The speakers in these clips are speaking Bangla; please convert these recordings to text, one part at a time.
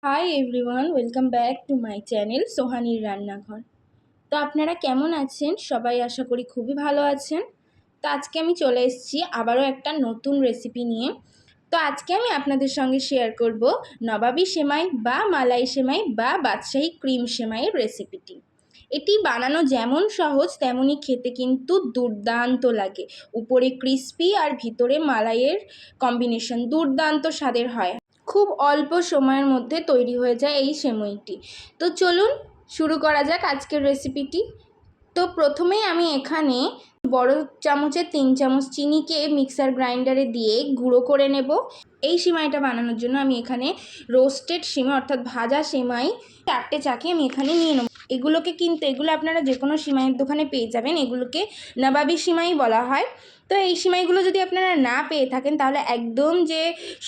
High everyone, welcome back to my channel সোহানির রান্নাঘর। তো আপনারা কেমন আছেন? সবাই আশা করি খুবই ভালো আছেন। তো আজকে আমি চলে এসেছি আবারও একটা নতুন রেসিপি নিয়ে। তো আজকে আমি আপনাদের সঙ্গে শেয়ার করব নবাবী সেমাই বা মালাই সেমাই বা বাদশাহী ক্রিম সেমাইয়ের রেসিপিটি। এটি বানানো যেমন সহজ তেমনই খেতে কিন্তু দুর্দান্ত লাগে। উপরে ক্রিস্পি আর ভিতরে মালাইয়ের কম্বিনেশন দুর্দান্ত স্বাদের হয়। খুব অল্প সময়ের মধ্যে তৈরি হয়ে যায় এই সেমাইটি। তো চলুন শুরু করা যাক আজকের রেসিপিটি। তো প্রথমেই আমি এখানে বড় চামচের 3 চামচ চিনিকে মিক্সার গ্রাইন্ডারে দিয়ে গুঁড়ো করে নেব। এই সেমাইটা বানানোর জন্য আমি এখানে রোস্টেড সেমাই অর্থাৎ ভাজা সেমাই 4টে চাকি আমি এখানে নিয়ে নেব। এগুলো আপনারা যে কোনো সেমাইয়ের দোকানে পেয়ে যাবেন। এগুলোকে নবাবী সেমাই বলা হয়। তো এই সেমাইগুলো যদি আপনারা না পেয়ে থাকেন তাহলে একদম যে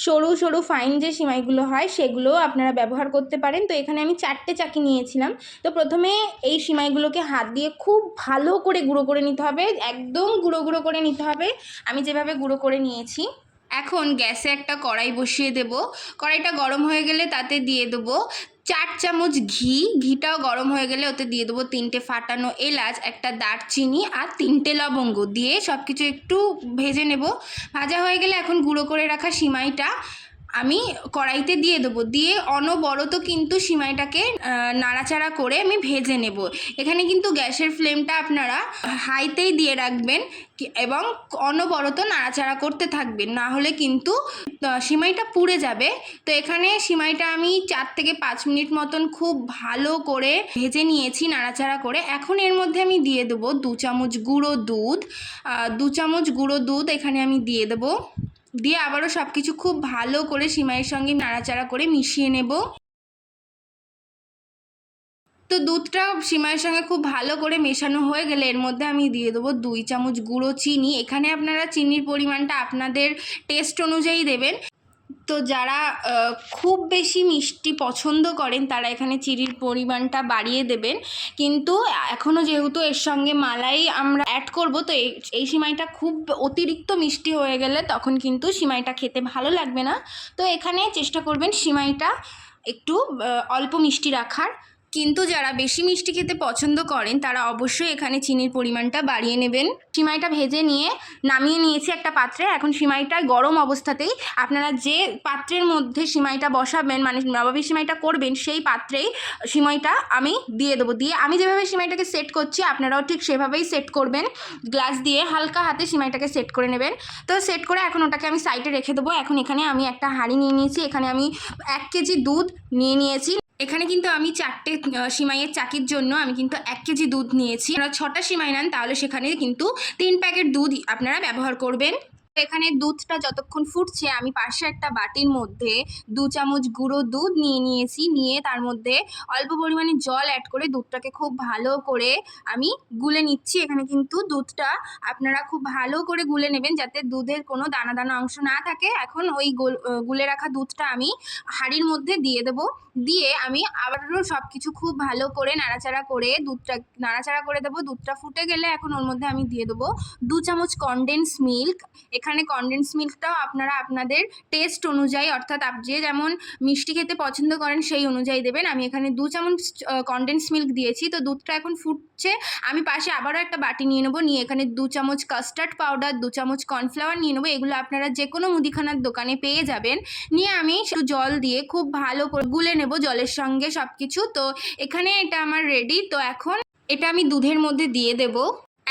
সরু সরু ফাইন যে সেমাইগুলো হয় সেগুলো আপনারা ব্যবহার করতে পারেন। তো এখানে আমি 4টে চাকি নিয়েছিলাম। তো প্রথমে এই সেমাইগুলোকে হাত দিয়ে খুব ভালো করে গুঁড়ো করে নিতে হবে, একদম গুঁড়ো গুঁড়ো করে নিতে হবে আমি যেভাবে গুঁড়ো করে নিয়েছি। এখন গ্যাসে একটা কড়াই বসিয়ে দেব। কড়াইটা গরম হয়ে গেলে তাতে দিয়ে দেবো 4 চামচ ঘিটাও গরম হয়ে গেলে ওতে দিয়ে দেবো 3টে ফাটানো এলাচ, একটা দারচিনি আর 3টে লবঙ্গ দিয়ে সব কিছু একটু ভেজে নেব। ভাজা হয়ে গেলে এখন গুঁড়ো করে রাখা সিমাইটা আমি কড়াইতে দিয়ে দেবো। দিয়ে অনবরত কিন্তু সিমাইটাকে নাড়াচাড়া করে আমি ভেজে নেব। এখানে কিন্তু গ্যাসের ফ্লেমটা আপনারা হাইতেই দিয়ে রাখবেন এবং অনবরত নাড়াচাড়া করতে থাকবেন, না হলে কিন্তু সিমাইটা পুড়ে যাবে। তো এখানে সিমাইটা আমি 4 থেকে 5 মিনিট মতন খুব ভালো করে ভেজে নিয়েছি নাড়াচাড়া করে। এখন এর মধ্যে আমি দিয়ে দেবো 2 চামচ গুঁড়ো দুধ। 2 চামচ গুঁড়ো দুধ এখানে আমি দিয়ে দেবো। দিয়ে আবারও সব কিছু খুব ভালো করে সিমাইয়ের সঙ্গে নাড়াচাড়া করে মিশিয়ে নেব। তো দুধটা সিমাইয়ের সঙ্গে খুব ভালো করে মেশানো হয়ে গেলে এর মধ্যে আমি দিয়ে দেবো 2 চামচ গুঁড়ো চিনি। এখানে আপনারা চিনির পরিমাণটা আপনাদের টেস্ট অনুযায়ী দেবেন। তো যারা খুব বেশি মিষ্টি পছন্দ করেন তারা এখানে চিনির পরিমাণটা বাড়িয়ে দেবেন। কিন্তু এখনও যেহেতু এর সঙ্গে মালাই আমরা অ্যাড করব, তো এই সিমাইটা খুব অতিরিক্ত মিষ্টি হয়ে গেলে তখন কিন্তু সিমাইটা খেতে ভালো লাগবে না। তো এখানে চেষ্টা করবেন সিমাইটা একটু অল্প মিষ্টি রাখার। কিন্তু যারা বেশি মিষ্টি খেতে পছন্দ করেন তারা অবশ্যই এখানে চিনির পরিমাণটা বাড়িয়ে নেবেন। সিমাইটা ভেজে নিয়ে নামিয়ে নিয়েছি একটা পাত্রে। এখন সিমাইটা গরম অবস্থাতেই আপনারা যে পাত্রের মধ্যে সিমাইটা বসাবেন, মানে নবাবী সিমাইটা করবেন, সেই পাত্রেই সিমাইটা আমি দিয়ে দেবো। দিয়ে আমি যেভাবে সিমাইটাকে সেট করছি আপনারাও ঠিক সেভাবেই সেট করবেন। গ্লাস দিয়ে হালকা হাতে সিমাইটাকে সেট করে নেবেন। তো সেট করে এখন ওটাকে আমি সাইডে রেখে দেবো। এখন এখানে আমি একটা হাঁড়ি নিয়ে নিয়েছি। এখানে আমি 1 কেজি দুধ নিয়ে নিয়েছি। এখানে কিন্তু আমি 4টে সিমাইয়ের চাকির জন্য আমি কিন্তু 1 কেজি দুধ নিয়েছি। আপনারা 6টা সিমাই নেন তাহলে সেখানে কিন্তু 3 প্যাকেট দুধ আপনারা ব্যবহার করবেন। এখানে দুধটা যতক্ষণ ফুটছে আমি পাশে একটা বাটির মধ্যে 2 চামচ গুঁড়ো দুধ নিয়ে নিয়েছি। নিয়ে তার মধ্যে অল্প পরিমাণে জল অ্যাড করে দুধটাকে খুব ভালো করে আমি গুলে নিচ্ছি। এখানে কিন্তু দুধটা আপনারা খুব ভালো করে গুলে নেবেন যাতে দুধের কোনো দানা দানা অংশ না থাকে। এখন ওই গুলে রাখা দুধটা আমি হাঁড়ির মধ্যে দিয়ে দেবো। দিয়ে আমি আবারও সব কিছু খুব ভালো করে নাড়াচাড়া করে দেবো। দুধটা ফুটে গেলে এখন ওর মধ্যে আমি দিয়ে দেবো 2 চামচ কনডেন্স মিল্ক। এখানে কনডেন্স মিল্কটাও আপনারা আপনাদের টেস্ট অনুযায়ী অর্থাৎ যে যেমন মিষ্টি খেতে পছন্দ করেন সেই অনুযায়ী দেবেন। আমি এখানে 2 চামচ কনডেন্স মিল্ক দিয়েছি। তো দুধটা এখন ফুটছে। আমি পাশে আবারও একটা বাটি নিয়ে নেবো। নিয়ে এখানে 2 চামচ কাস্টার্ড পাউডার, 2 চামচ কর্নফ্লাওয়ার নিয়ে নেবো। এগুলো আপনারা যে কোনো মুদিখানার দোকানে পেয়ে যাবেন। নিয়ে আমি একটু জল দিয়ে খুব ভালো করে গুলে নেব জলের সঙ্গে সব কিছু। তো এখানে এটা আমার রেডি। তো এখন এটা আমি দুধের মধ্যে দিয়ে দেবো।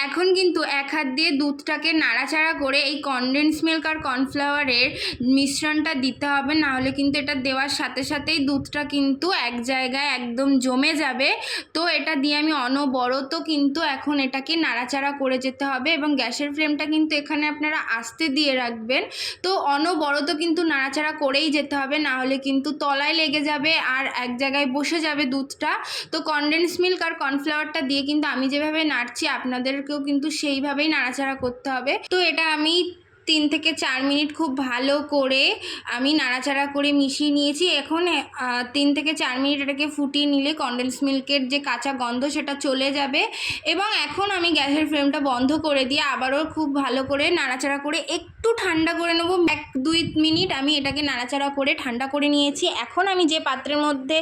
এখন কিন্তু এক হাত দিয়ে দুধটাকে নাড়াচাড়া করে এই কনডেন্স মিল্ক আর কর্নফ্লাওয়ারের মিশ্রণটা দিতে হবে, না হলে কিন্তু এটা দেওয়ার সাথে সাথেই দুধটা কিন্তু এক জায়গায় একদম জমে যাবে। তো এটা দিয়ে আমি অনবরত কিন্তু এখন এটাকে নাড়াচাড়া করে যেতে হবে এবং গ্যাসের ফ্লেমটা কিন্তু এখানে আপনারা আস্তে দিয়ে রাখবেন। তো অনবরত কিন্তু নাড়াচাড়া করেই যেতে হবে, না হলে কিন্তু তলায় লেগে যাবে আর এক জায়গায় বসে যাবে দুধটা। তো কনডেন্স মিল্ক আর কর্নফ্লাওয়ারটা দিয়ে কিন্তু আমি যেভাবে নাড়ছি আপনাদেরকেও কিন্তু সেইভাবেই নাড়াচাড়া করতে হবে। তো এটা আমি 3 থেকে 4 মিনিট খুব ভালো করে আমি নাড়াচাড়া করে মিশিয়ে নিয়েছি। এখন 3 থেকে 4 মিনিট এটাকে ফুটিয়ে নিলে কনডেন্স মিল্কের যে কাঁচা গন্ধ সেটা চলে যাবে। এবং এখন আমি গ্যাসের ফ্লেমটা বন্ধ করে দিয়ে আবারও খুব ভালো করে নাড়াচাড়া করে একটু একটু ঠান্ডা করে নেবো, 1-2 মিনিট আমি এটাকে নাড়াচাড়া করে ঠান্ডা করে নিয়েছি। এখন আমি যে পাত্রের মধ্যে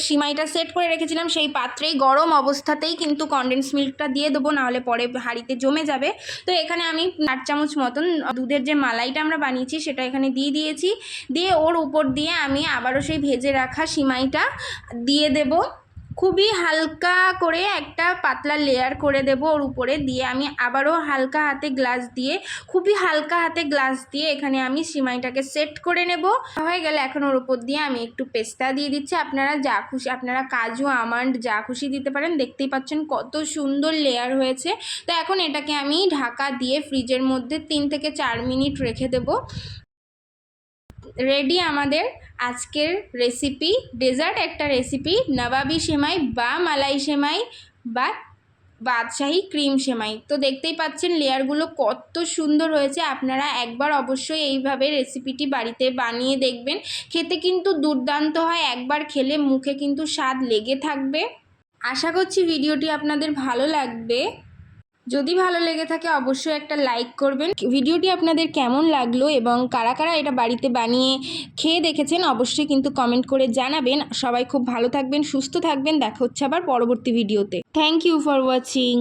সিমাইটা সেট করে রেখেছিলাম সেই পাত্রেই গরম অবস্থাতেই কিন্তু কনডেন্স মিল্কটা দিয়ে দেবো, নাহলে পরে হাঁড়িতে জমে যাবে। তো এখানে আমি 4 চামচ মতন দুধের যে মালাইটা আমরা বানিয়েছি সেটা এখানে দিয়ে দিয়েছি। দিয়ে ওর উপর দিয়ে আমি আবারও সেই ভেজে রাখা সিমাইটা দিয়ে দেব। খুবই হালকা করে একটা পাতলা লেয়ার করে দেব ওর উপরে, দিয়ে আমি আবারও হালকা হাতে গ্লাস দিয়ে, খুবই হালকা হাতে গ্লাস দিয়ে এখানে আমি সিমাইটাকে সেট করে নেব। হয়ে গেলে এখন ওর উপর দিয়ে আমি একটু পেস্তা দিয়ে দিচ্ছি। আপনারা যা খুশি, আপনারা কাজু আমন্ড যা খুশি দিতে পারেন। দেখতেই পাচ্ছেন কত সুন্দর লেয়ার হয়েছে। তো এখন এটাকে আমি ঢাকা দিয়ে ফ্রিজের মধ্যে 3 থেকে 4 মিনিট রেখে দেব। রেডি আমাদের আজকের রেসিপি, ডেজার্ট একটা রেসিপি, নবাবি সেমাই বা মালাই সেমাই বা বাদশাহী ক্রিম সেমাই। তো দেখতেই পাচ্ছেন লেয়ারগুলো কত সুন্দর হয়েছে। আপনারা একবার অবশ্যই এইভাবে রেসিপিটি বাড়িতে বানিয়ে দেখবেন, খেতে কিন্তু দুর্দান্ত হয়। একবার খেলে মুখে কিন্তু স্বাদ লেগে থাকবে। আশা করছি ভিডিওটি আপনাদের ভালো লাগবে। যদি ভালো লেগে থাকে অবশ্যই একটা লাইক করবেন। ভিডিওটি আপনাদের কেমন লাগলো এবং কারা কারা এটা বাড়িতে বানিয়ে খেয়ে দেখেছেন অবশ্যই কিন্তু কমেন্ট করে জানাবেন। সবাই খুব ভালো থাকবেন, সুস্থ থাকবেন। দেখা হচ্ছে আবার পরবর্তী ভিডিওতে। Thank you for watching.